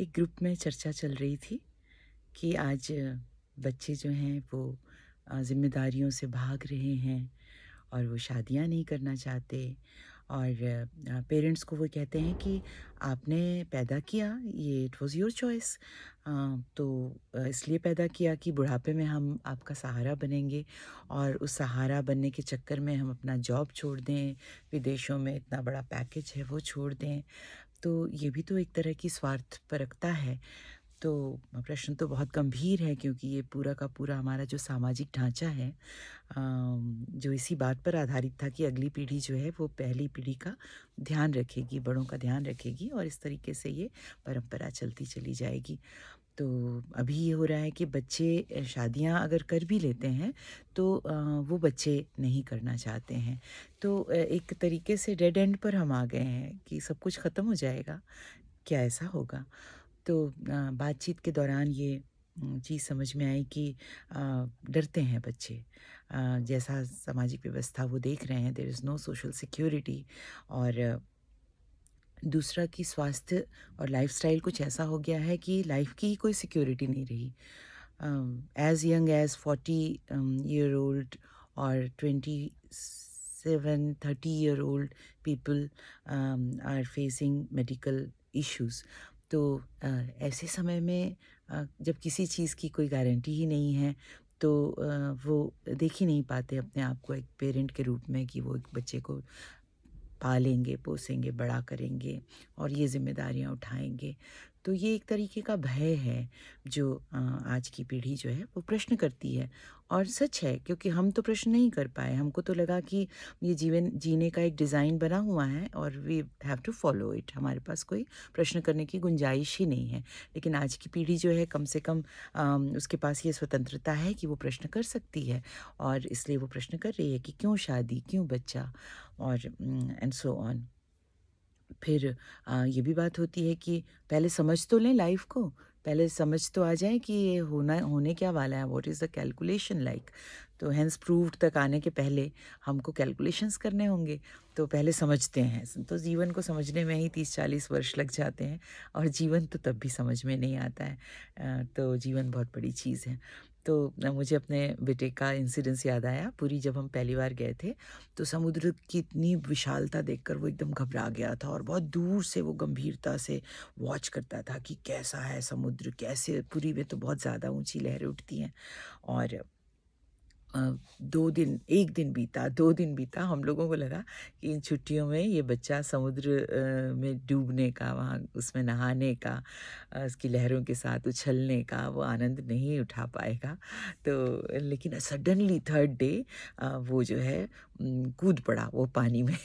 एक ग्रुप में चर्चा चल रही थी कि आज बच्चे जो हैं वो ज़िम्मेदारियों से भाग रहे हैं और वो शादियां नहीं करना चाहते और पेरेंट्स को वो कहते हैं कि आपने पैदा किया, ये इट वाज योर चॉइस। तो इसलिए पैदा किया कि बुढ़ापे में हम आपका सहारा बनेंगे और उस सहारा बनने के चक्कर में हम अपना जॉब छोड़ दें, विदेशों में इतना बड़ा पैकेज है वो छोड़ दें। तो ये भी तो एक तरह की स्वार्थपरकता है। तो प्रश्न तो बहुत गंभीर है, क्योंकि ये पूरा का पूरा हमारा जो सामाजिक ढांचा है जो इसी बात पर आधारित था कि अगली पीढ़ी जो है वो पहली पीढ़ी का ध्यान रखेगी, बड़ों का ध्यान रखेगी और इस तरीके से ये परंपरा चलती चली जाएगी। तो अभी ये हो रहा है कि बच्चे शादियां अगर कर भी लेते हैं तो वो बच्चे नहीं करना चाहते हैं। तो एक तरीके से डेड एंड पर हम आ गए हैं कि सब कुछ ख़त्म हो जाएगा, क्या ऐसा होगा? तो बातचीत के दौरान ये चीज़ समझ में आई कि डरते हैं बच्चे। जैसा सामाजिक व्यवस्था वो देख रहे हैं, there is no social security. और दूसरा कि स्वास्थ्य और लाइफ़स्टाइल कुछ ऐसा हो गया है कि लाइफ़ की ही कोई सिक्योरिटी नहीं रही। As young as 40 year old और 27-30 year old people are facing medical issues. तो ऐसे समय में जब किसी चीज़ की कोई गारंटी ही नहीं है, तो वो देख ही नहीं पाते अपने आप को एक पेरेंट के रूप में कि वो एक बच्चे को पालेंगे, पोसेंगे, बड़ा करेंगे और ये ज़िम्मेदारियाँ उठाएँगे। तो ये एक तरीके का भय है जो आज की पीढ़ी जो है वो प्रश्न करती है। और सच है, क्योंकि हम तो प्रश्न नहीं कर पाए। हमको तो लगा कि ये जीवन जीने का एक डिज़ाइन बना हुआ है और we have to follow it. हमारे पास कोई प्रश्न करने की गुंजाइश ही नहीं है। लेकिन आज की पीढ़ी जो है कम से कम उसके पास ये स्वतंत्रता है कि वो प्रश्न कर सकती है और इसलिए वो प्रश्न कर रही है कि क्यों शादी, क्यों बच्चा और एंड सो ऑन। फिर ये भी बात होती है कि पहले समझ तो लें लाइफ को, पहले समझ तो आ जाए कि ये होने क्या वाला है, what is the calculation like. तो हेंस प्रूव्ड तक आने के पहले हमको कैलकुलेशंस करने होंगे, तो पहले समझते हैं। तो जीवन को समझने में ही 30-40 वर्ष लग जाते हैं और जीवन तो तब भी समझ में नहीं आता है। तो जीवन बहुत बड़ी चीज़ है। तो मुझे अपने बेटे का इंसिडेंस याद आया। पूरी जब हम पहली बार गए थे तो समुद्र की इतनी विशालता देखकर वो एकदम घबरा गया था और बहुत दूर से वो गंभीरता से वॉच करता था कि कैसा है समुद्र, कैसे पुरी में तो बहुत ज़्यादा ऊंची लहरें उठती हैं। और 2 दिन 1 दिन बीता, 2 दिन बीता, हम लोगों को लगा कि इन छुट्टियों में ये बच्चा समुद्र में डूबने का, वहाँ उसमें नहाने का, उसकी लहरों के साथ उछलने का वो आनंद नहीं उठा पाएगा। तो लेकिन सडनली 3rd डे वो जो है कूद पड़ा वो पानी में।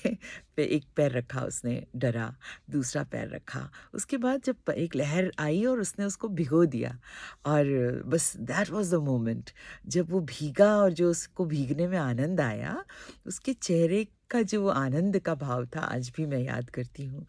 पे एक पैर रखा उसने, डरा, दूसरा पैर रखा। उसके बाद जब एक लहर आई और उसने उसको भिगो दिया और बस दैट वाज़ द मोमेंट जब वो भीगा और जो उसको भीगने में आनंद आया, उसके चेहरे का जो आनंद का भाव था आज भी मैं याद करती हूँ।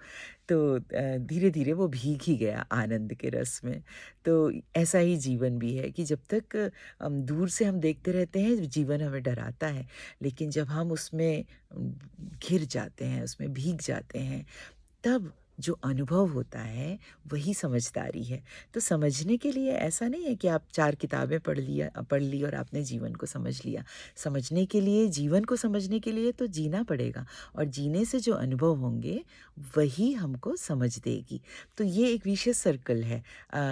तो धीरे-धीरे वो भीग ही गया आनंद के रस में। तो ऐसा ही जीवन भी है कि जब तक दूर से हम देखते रहते हैं, जीवन हमें डराता है, लेकिन जब हम उसमें घिर जाते हैं, उसमें भीग जाते हैं, तब जो अनुभव होता है वही समझदारी है। तो समझने के लिए ऐसा नहीं है कि आप 4 किताबें पढ़ ली और आपने जीवन को समझ लिया। समझने के लिए, जीवन को समझने के लिए तो जीना पड़ेगा और जीने से जो अनुभव होंगे वही हमको समझ देगी। तो ये एक विशेष सर्कल है।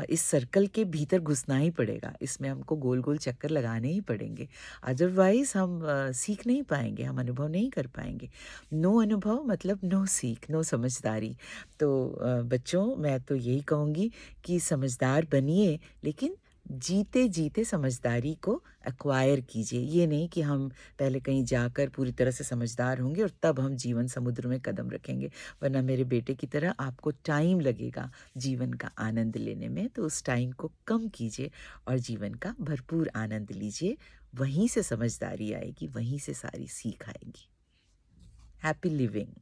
इस सर्कल के भीतर घुसना ही पड़ेगा। इसमें हमको गोल-गोल चक्कर लगाने ही पड़ेंगे। अदरवाइज़ हम सीख नहीं पाएँगे, हम अनुभव नहीं कर पाएँगे। नो अनुभव मतलब नो सीख, नो समझदारी। तो बच्चों, मैं तो यही कहूँगी कि समझदार बनिए, लेकिन जीते-जीते समझदारी को एक्वायर कीजिए। ये नहीं कि हम पहले कहीं जाकर पूरी तरह से समझदार होंगे और तब हम जीवन समुद्र में कदम रखेंगे। वरना मेरे बेटे की तरह आपको टाइम लगेगा जीवन का आनंद लेने में, तो उस टाइम को कम कीजिए और जीवन का भरपूर आनंद लीजिए। वहीं से समझदारी आएगी, वहीं से सारी सीख आएगी। Happy living.